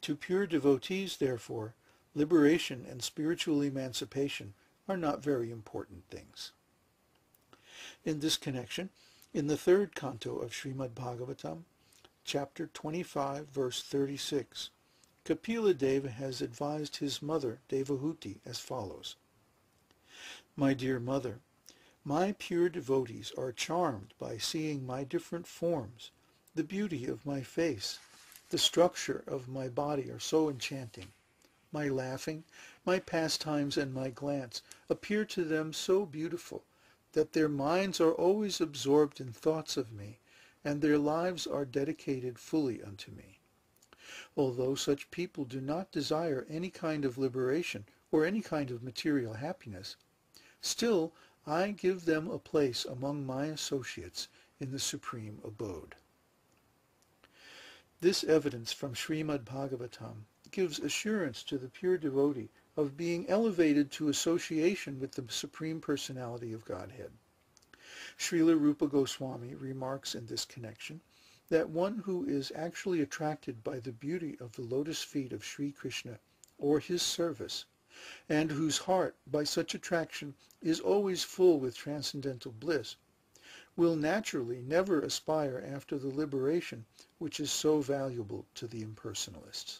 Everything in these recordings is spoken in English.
To pure devotees, therefore, liberation and spiritual emancipation are not very important things. In this connection, in the third canto of Srimad Bhagavatam, chapter 25, verse 36, Kapila Deva has advised his mother, Devahuti, as follows. My dear mother, my pure devotees are charmed by seeing my different forms. The beauty of my face, the structure of my body are so enchanting. My laughing, my pastimes, and my glance appear to them so beautiful that their minds are always absorbed in thoughts of me, and their lives are dedicated fully unto me. Although such people do not desire any kind of liberation or any kind of material happiness, still I give them a place among my associates in the supreme abode. This evidence from Srimad Bhagavatam gives assurance to the pure devotee of being elevated to association with the Supreme Personality of Godhead. Srila Rupa Goswami remarks in this connection that one who is actually attracted by the beauty of the lotus feet of Sri Krishna or his service, and whose heart by such attraction is always full with transcendental bliss, will naturally never aspire after the liberation which is so valuable to the impersonalists.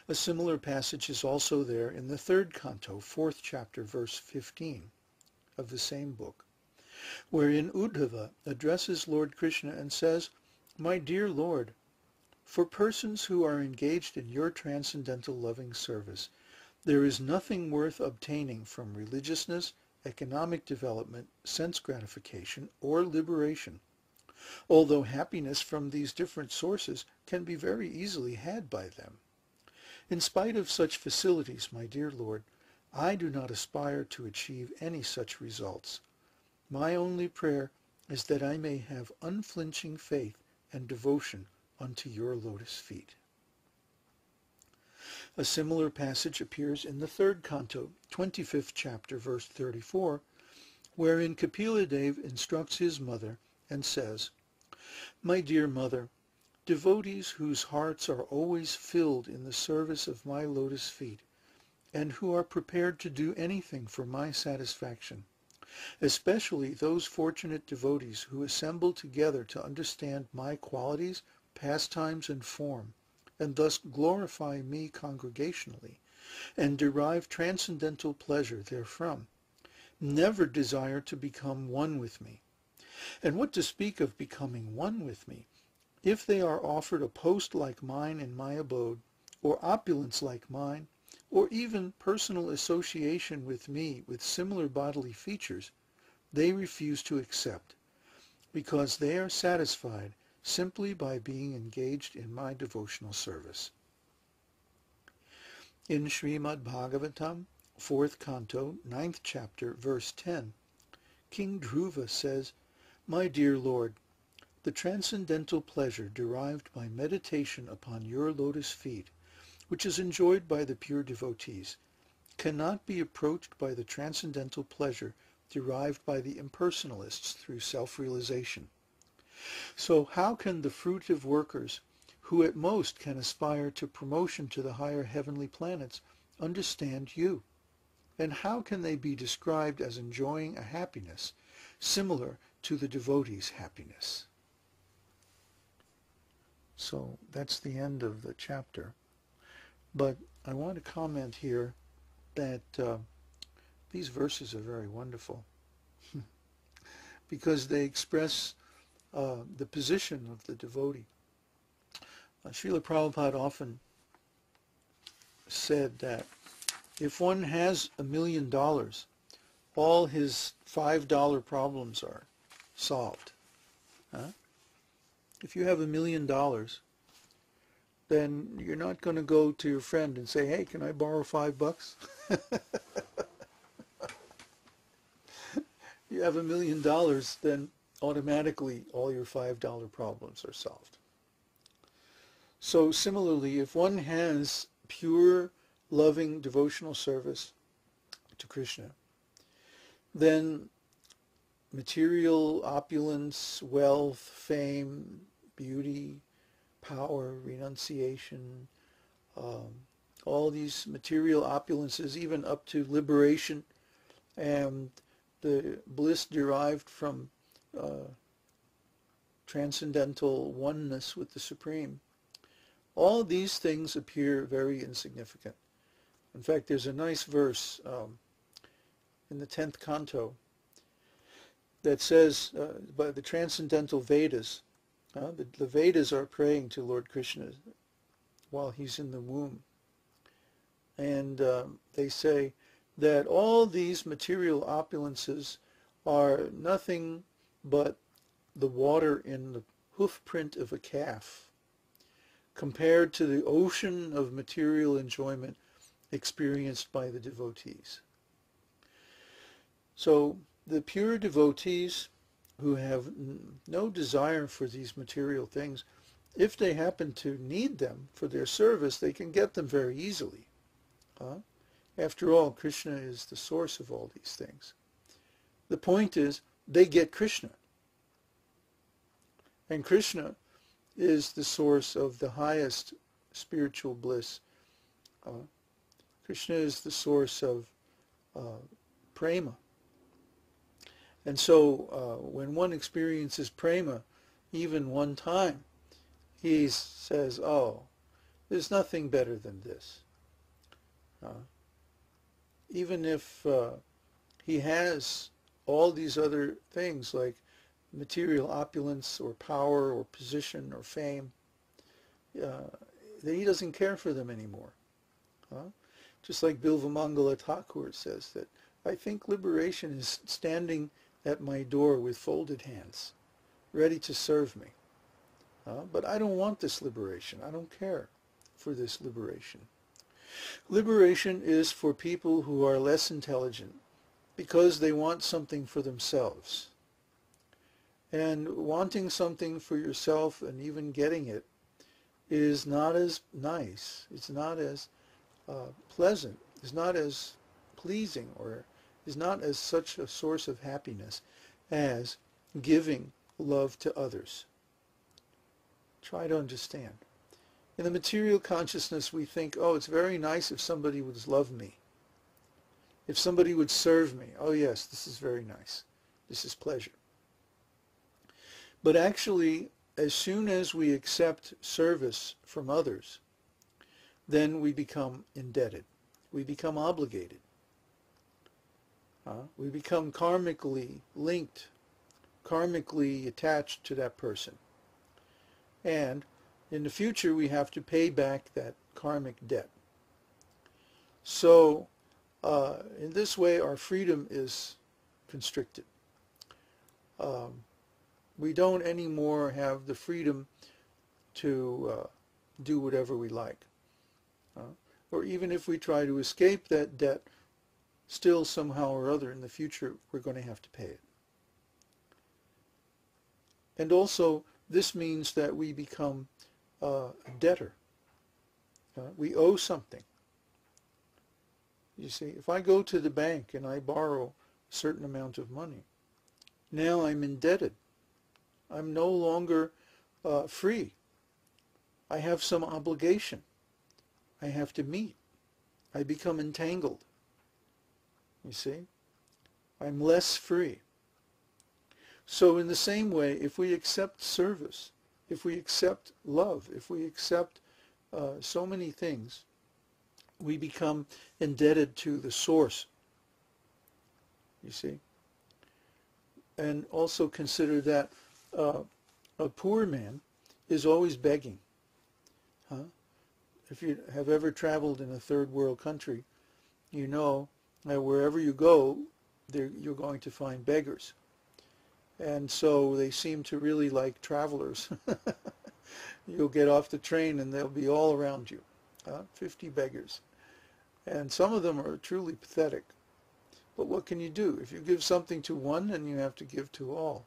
A similar passage is also there in the third canto, fourth chapter, verse 15 of the same book, wherein Uddhava addresses Lord Krishna and says, My dear Lord, for persons who are engaged in your transcendental loving service, there is nothing worth obtaining from religiousness, economic development, sense gratification, or liberation, although happiness from these different sources can be very easily had by them. In spite of such facilities, my dear Lord, I do not aspire to achieve any such results. My only prayer is that I may have unflinching faith and devotion unto your lotus feet. A similar passage appears in the third canto, 25th chapter, verse 34, wherein Kapila Dev instructs his mother and says, My dear mother, devotees whose hearts are always filled in the service of my lotus feet, and who are prepared to do anything for my satisfaction, especially those fortunate devotees who assemble together to understand my qualities, pastimes, and form, and thus glorify me congregationally, and derive transcendental pleasure therefrom, never desire to become one with me. And what to speak of becoming one with me, if they are offered a post like mine in my abode, or opulence like mine, or even personal association with me with similar bodily features, they refuse to accept, because they are satisfied simply by being engaged in my devotional service. In Srimad Bhagavatam, 4th canto, 9th chapter, verse 10, King Dhruva says, My dear Lord, the transcendental pleasure derived by meditation upon your lotus feet, which is enjoyed by the pure devotees, cannot be approached by the transcendental pleasure derived by the impersonalists through self-realization. So how can the fruitive workers, who at most can aspire to promotion to the higher heavenly planets, understand you? And how can they be described as enjoying a happiness similar to the devotee's happiness? So that's the end of the chapter. But I want to comment here that these verses are very wonderful because they express the position of the devotee. Srila Prabhupada often said that if one has $1 million, all his $5 problems are solved. If you have $1 million, then you're not going to go to your friend and say, hey, can I borrow $5? You have $1 million, then automatically all your $5 problems are solved. So similarly, if one has pure, loving, devotional service to Krishna, then material opulence, wealth, fame, beauty, power, renunciation, um, all these material opulences, even up to liberation and the bliss derived from transcendental oneness with the Supreme. All these things appear very insignificant. In fact, there's a nice verse in the 10th canto that says, by the transcendental Vedas, the Vedas are praying to Lord Krishna while he's in the womb. And they say that all these material opulences are nothing but the water in the hoof print of a calf compared to the ocean of material enjoyment experienced by the devotees. So the pure devotees who have no desire for these material things, if they happen to need them for their service, they can get them very easily. After all, Krishna is the source of all these things. The point is, they get Krishna. And Krishna is the source of the highest spiritual bliss. Krishna is the source of prema. And so when one experiences prema, even one time, he says, oh, there's nothing better than this. Even if he has all these other things like material opulence or power or position or fame, that he doesn't care for them anymore. Just like Bilvamangala Thakur says that, I think liberation is standing at my door with folded hands, ready to serve me. But I don't want this liberation. I don't care for this liberation. Liberation is for people who are less intelligent because they want something for themselves. And wanting something for yourself and even getting it is not as nice, it's not as pleasant, it's not as pleasing, or is not as such a source of happiness as giving love to others. Try to understand. In the material consciousness, we think, oh, it's very nice if somebody would love me. If somebody would serve me. Oh, yes, this is very nice. This is pleasure. But actually, as soon as we accept service from others, then we become indebted. We become obligated. We become karmically linked, karmically attached to that person. And in the future, we have to pay back that karmic debt. So, in this way, our freedom is constricted. We don't anymore have the freedom to do whatever we like. Or even if we try to escape that debt, still somehow or other in the future, we're going to have to pay it. And also, this means that we become a debtor. We owe something. You see, if I go to the bank and I borrow a certain amount of money, now I'm indebted. I'm no longer free. I have some obligation I have to meet. I become entangled. You see? I'm less free. So in the same way, if we accept service, if we accept love, if we accept so many things, we become indebted to the source. You see? And also consider that a poor man is always begging. If you have ever traveled in a third world country, you know that wherever you go, you're going to find beggars. And so they seem to really like travelers. You'll get off the train and they'll be all around you. 50 beggars. And some of them are truly pathetic. But what can you do? If you give something to one, then you have to give to all.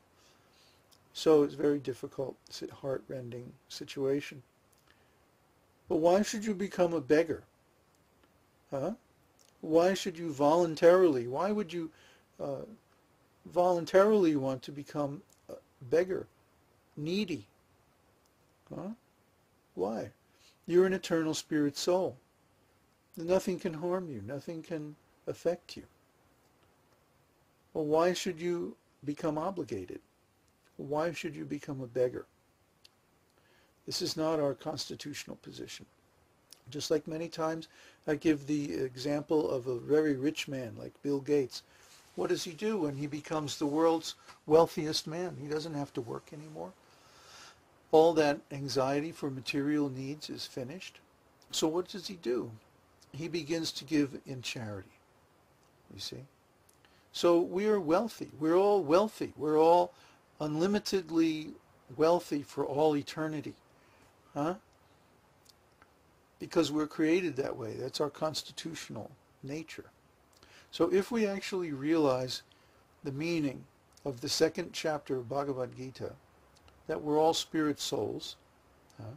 So it's a very difficult, heart-rending situation. But why should you become a beggar? Why should you voluntarily, why would you voluntarily want to become a beggar, needy? Why? You're an eternal spirit soul. Nothing can harm you. Nothing can affect you. Well, why should you become obligated? Why should you become a beggar? This is not our constitutional position. Just like many times I give the example of a very rich man like Bill Gates. What does he do when he becomes the world's wealthiest man? He doesn't have to work anymore. All that anxiety for material needs is finished. So what does he do? He begins to give in charity. You see? So we are wealthy. We're all wealthy. We're all unlimitedly wealthy for all eternity. Huh? Because we're created that way. That's our constitutional nature. So if we actually realize the meaning of the second chapter of Bhagavad Gita, that we're all spirit souls, huh?